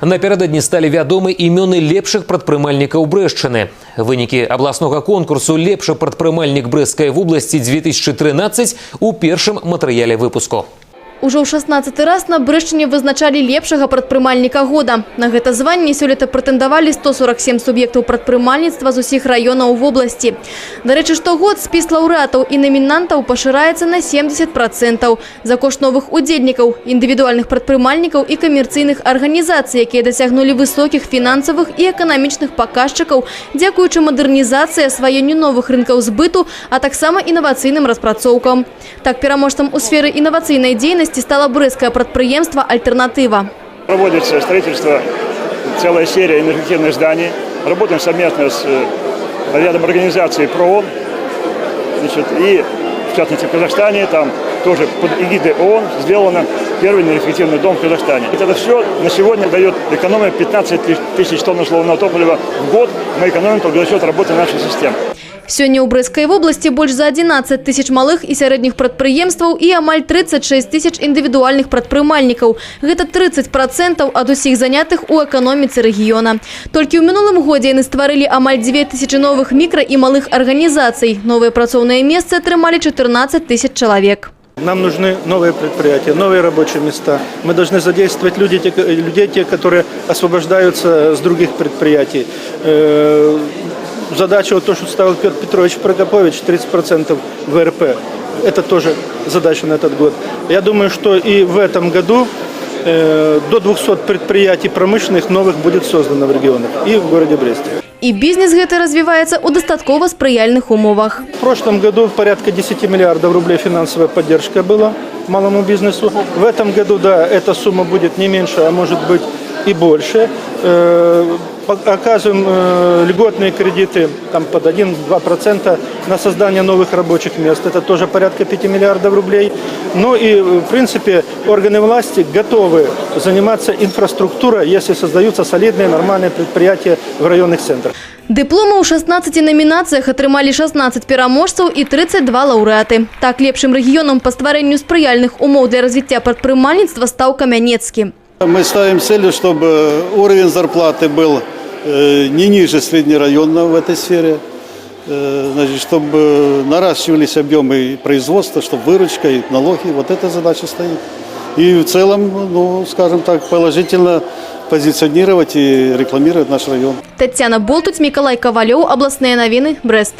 Напярэдадні сталі вядомы імёны лепшых прадпрымальнікаў Брэшчыны. Вынікі абласнога конкурсу «Лепшы прадпрымальнік Брэсцкай вобласці 2013» у першым матэрыяле выпуску. Ужо ў 16 раз на Брэшчыне вызначалі лепшага прадпрымальніка года. На гэта званне сёлета прэтэндавалі 147 суб'ектаў прадпрымальніцтва з усіх раёнаў вобласці. Дарэчы, штогод спіс лаўрэатаў і намінантаў пашыраецца на 70% за кошт новых удзельнікаў, індывідуальных прадпрымальнікаў і камерцыйных арганізацый, якія дасягнулі высокіх фінансавых і эканамічных паказчыкаў, дзякуючы мадэрнізацыі, асваенню новых рынкаў збыту, а таксама інавацыйным распрацоўкам. Так, пераможцам у сферы інавацыйнай дзейнасці стало брэсцкае прадпрыемства «Альтернатива». Проводится строительство, целая серия энергетических зданий. Работаем совместно с рядом организаций ПРООН. И в частности в Казахстане, там тоже под эгидой ООН сделано первый энергоэффективный дом в Казахстане. Это все на сегодня дает экономию 15 тысяч тонн условного топлива в год. Мы экономим только за счет работы нашей системы. Сёння ў Брэсцкай вобласці больш за 11 тысяч малых і сярэдніх прадпрыемстваў і амаль 36 тысяч індывідуальных прадпрымальнікаў. Гэта 30% ад усіх занятых у эканоміцы рэгіёна. Толькі ў мінулым годзе яны стварылі амаль 2000 новых мікра- і малых арганізацый. Новыя працоўныя месцы атрымалі 14 тысяч чалавек. Нам нужны новые предприятия, новые рабочие места. Мы должны задействовать людей, те, которые освобождаются с других предприятий. Задача, вот то, что ставил Петр Петрович Прокопович, 30% ВРП. Это тоже задача на этот год. Я думаю, что и в этом году до 200 предприятий промышленных новых будет создано в регионах и в городе Бресте. И бизнес гэты развивается у дастаткова спрыяльных умовах. В прошлом году порядка 10 миллиардов рублей финансовая поддержка была малому бизнесу. В этом году, да, эта сумма будет не меньше, а может быть и больше. Оказываем льготные кредиты там, под 1-2% на создание новых рабочих мест. Это тоже порядка 5 миллиардов рублей. Ну и, в принципе, органы власти готовы заниматься инфраструктурой, если создаются солидные, нормальные предприятия в районных центрах. Дыпломы ў 16 номінацыях атрымалі 16 пераможцаў і 32 лаўрэаты. Так, лепшым рэгіёнам па стварэнню спрыяльных умоў для развіцця прадпрымальніцтва стаў Камянецкі. Мы ставим целью, чтобы уровень зарплаты был не ниже среднерайонного в этой сфере, значит, чтобы наращивались объемы производства, чтобы выручка и налоги, вот эта задача стоит. И в целом, ну, скажем так, положительно позиционировать и рекламировать наш район. Тетяна Болтуць, Миколай Ковалёў, областные новины, Брест.